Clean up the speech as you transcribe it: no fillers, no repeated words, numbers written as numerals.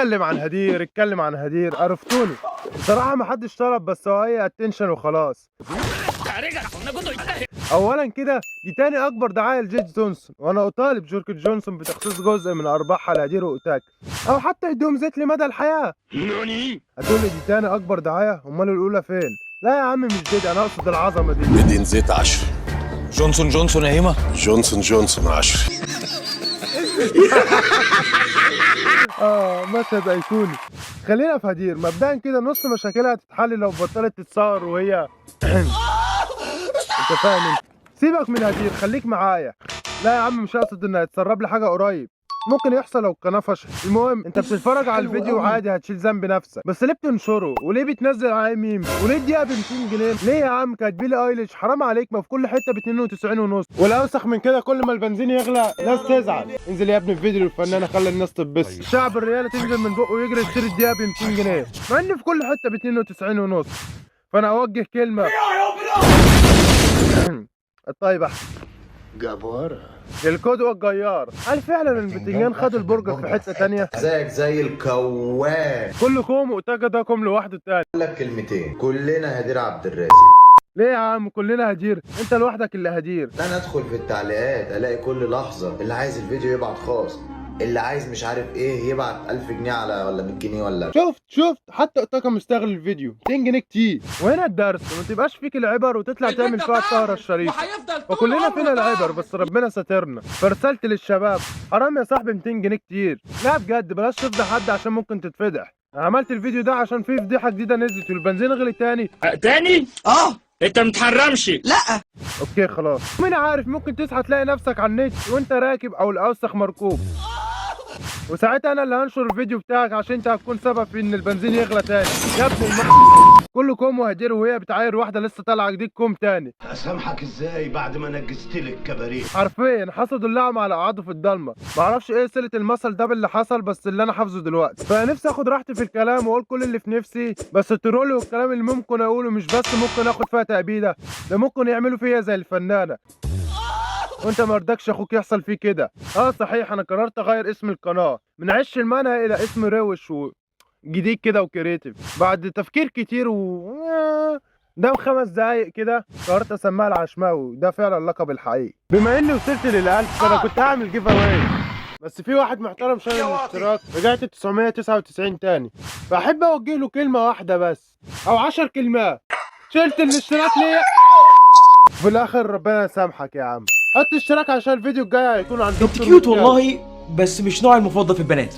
اتكلم عن هدير، اتكلم عن هدير، عرفتوني. بصراحة محدش طلب، بس هو هي اتنشن وخلاص. اولا كده دي تاني اكبر دعاية لجيج جونسون، وانا اطالب شركة جونسون بتخصيص جزء من ارباحها لهدير واوتاك، او حتى يدوم زيت لمدى الحياة. هتقولي دي تاني اكبر دعاية؟ امال الاولى فين؟ لا يا عم مش دي، انا اقصد العظمة دي. مدين زيت 10. جونسون جونسون يا هيما. جونسون 10. مشهد ايقوني. خلينا في هدير. مبدئيا كده نص مشاكلها هتتحل لو بطلت تتصور وهي انت فاهم انت. سيبك من هدير، خليك معايا. لا يا عم مش هقصد انها تسرب لي حاجه قريب، ممكن يحصل لو القناه فشلت. المهم انت بتتفرج على الفيديو عادي، هتشيل ذنب نفسك، بس ليه بتنشره؟ وليه بتنزل عليه ميم؟ وليه الدقيقه ب 200 جنيه؟ ليه يا عم؟ كانت بيلي ايليش، حرام عليك، ما في كل حته ب 92 ونص. والاوسخ من كده كل ما البنزين يغلى ناس تزعل. انزل يا ابني في فيديو الفنانه خلى الناس تتبسط. الشعب الرياله تنزل من بقه ويجري يشتري الدقيقه ب 200 جنيه مع ان في كل حته ب 92 ونص. فانا اوجه كلمه الطيب احسن جبارة. القدوة الجيار. هل فعلا البتنجان خد البرجر في حتة تانية؟ زيك زي الكوان. كلكم وتجدكم لوحده تاني. لك كلمتين، كلنا هدير عبد الرازق. ليه يا عم كلنا هدير؟ انت لوحدك اللي هدير. انا ادخل في التعليقات الاقي كل لحظة اللي عايز الفيديو يبعت خاص، اللي عايز مش عارف ايه يبعت 1000 جنيه على ولا 100 جنيه ولا. شفت حتى اوتاكا مستغل الفيديو. 200 جنيه كتير. وهنا الدرس، ما تبقاش فيك العبر وتطلع تعمل فيها السهرة الشريفة. فكلنا فينا العبر بس ربنا ساترنا. فرسلت للشباب حرام يا صاحبي 200 جنيه كتير. لا بجد بلاش تفضح حد عشان ممكن تتفضح. عملت الفيديو ده عشان فيه فضيحة جديدة نزلت والبنزين غلي تاني. تاني؟ انت متحرمش. لا اوكي خلاص. مين عارف ممكن تصحى تلاقي نفسك على النت وانت راكب او الاوسخ مركوب، وساعتها انا اللي هنشر الفيديو بتاعك عشان انت هتكون سبب في ان البنزين يغلى تاني. يا ابني كله كوم وهدير وهي بتعاير واحده لسه طالعه جديد كوم تاني. اسامحك ازاي بعد ما نجست لك كباريه؟ حرفيا حصدوا اللعمه على قعده في الضلمه. معرفش ايه صله المثل ده باللي حصل، بس اللي انا حافظه دلوقتي. فنفسي اخد راحتي في الكلام واقول كل اللي في نفسي، بس الترول والكلام اللي ممكن اقوله مش بس ممكن اخد فيها تأبيده، ده ممكن يعملوا فيها زي الفنانه. وانت مرضكش اخوك يحصل فيه كده. صحيح انا قررت اغير اسم القناه من عش المنهى الى اسم روش جديد كده وكريتيف. بعد تفكير كتير ده 5 دقايق كده قررت اسميها العشماوي. ده فعلا اللقب الحقيقي. بما اني وصلت لل1000 فانا كنت هعمل جيف اواي، بس في واحد محترم شال الاشتراك، رجعت 999 تاني. فاحب اوجه له كلمه واحده بس او 10 كلمات. شلت الاشتراك ليه؟ في الاخر ربنا يسامحك يا عم. حط اشتراك عشان الفيديو الجاي هيكون عن انت كيوت والله، بس مش نوعي المفضل في البنات.